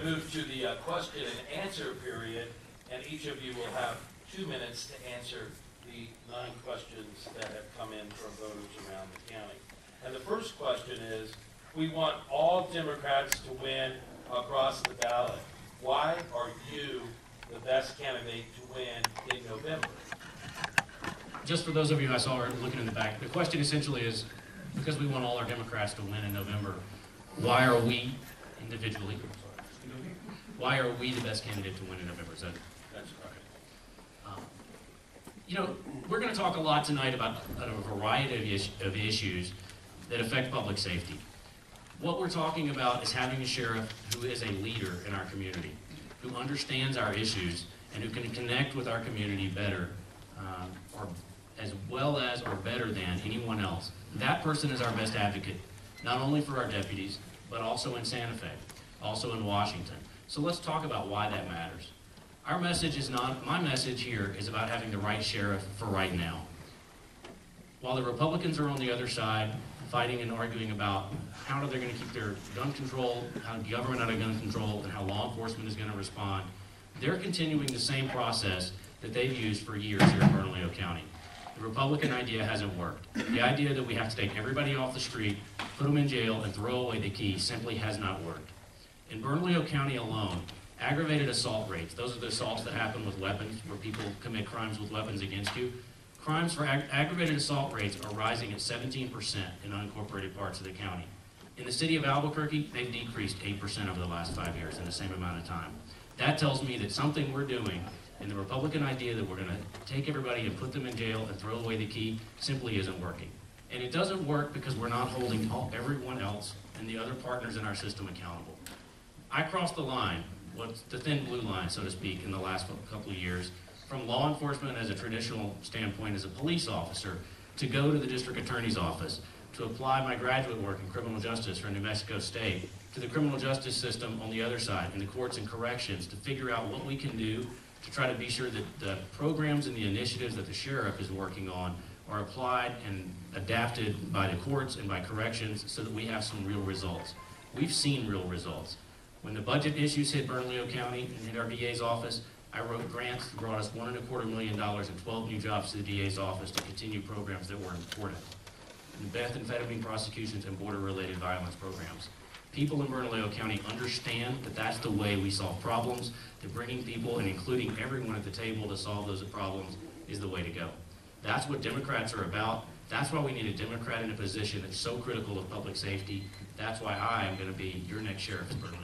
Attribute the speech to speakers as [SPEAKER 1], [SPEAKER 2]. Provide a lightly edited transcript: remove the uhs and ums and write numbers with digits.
[SPEAKER 1] to move to the question and answer period, and each of you will have 2 minutes to answer the 9 questions that have come in from voters around the county. And the first question is, we want all Democrats to win across the ballot. Why are you the best candidate to win in November?
[SPEAKER 2] Just for those of you I saw looking in the back, the question essentially is, because we want all our Democrats to win in November, why are we individually, why are we the best candidate to win in November? That's correct. You know, we're going to talk a lot tonight about a variety of issues that affect public safety. What we're talking about is having a sheriff who is a leader in our community, who understands our issues, and who can connect with our community better, or as well as or better than anyone else. That person is our best advocate, not only for our deputies, but also in Santa Fe, also in Washington. So let's talk about why that matters. Our message is not, my message here is about having the right sheriff for right now. While the Republicans are on the other side, fighting and arguing about how they're going to keep their gun control, how government out of gun control, and how law enforcement is going to respond, they're continuing the same process that they've used for years here in Bernalillo County. The Republican idea hasn't worked. The idea that we have to take everybody off the street, put them in jail, and throw away the key simply has not worked. In Bernalillo County alone, aggravated assault rates, those are the assaults that happen with weapons, where people commit crimes with weapons against you. Crimes for aggravated assault rates are rising at 17% in unincorporated parts of the county. In the city of Albuquerque, they've decreased 8% over the last 5 years in the same amount of time. That tells me that something we're doing in the Republican idea that we're going to take everybody and put them in jail and throw away the key simply isn't working. And it doesn't work because we're not holding everyone else and the other partners in our system accountable. I crossed the line, what's the thin blue line, so to speak, in the last couple of years, from law enforcement as a traditional standpoint as a police officer, to go to the district attorney's office, to apply my graduate work in criminal justice for New Mexico State, to the criminal justice system on the other side, in the courts and corrections, to figure out what we can do to try to be sure that the programs and the initiatives that the sheriff is working on are applied and adapted by the courts and by corrections so that we have some real results. We've seen real results. When the budget issues hit Bernalillo County and hit our DA's office, I wrote grants that brought us $1.25 million and 12 new jobs to the DA's office to continue programs that were important. Methamphetamine prosecutions and border-related violence programs. People in Bernalillo County understand that that's the way we solve problems, that bringing people and including everyone at the table to solve those problems is the way to go. That's what Democrats are about. That's why we need a Democrat in a position that's so critical of public safety. That's why I am going to be your next sheriff in Bernalillo.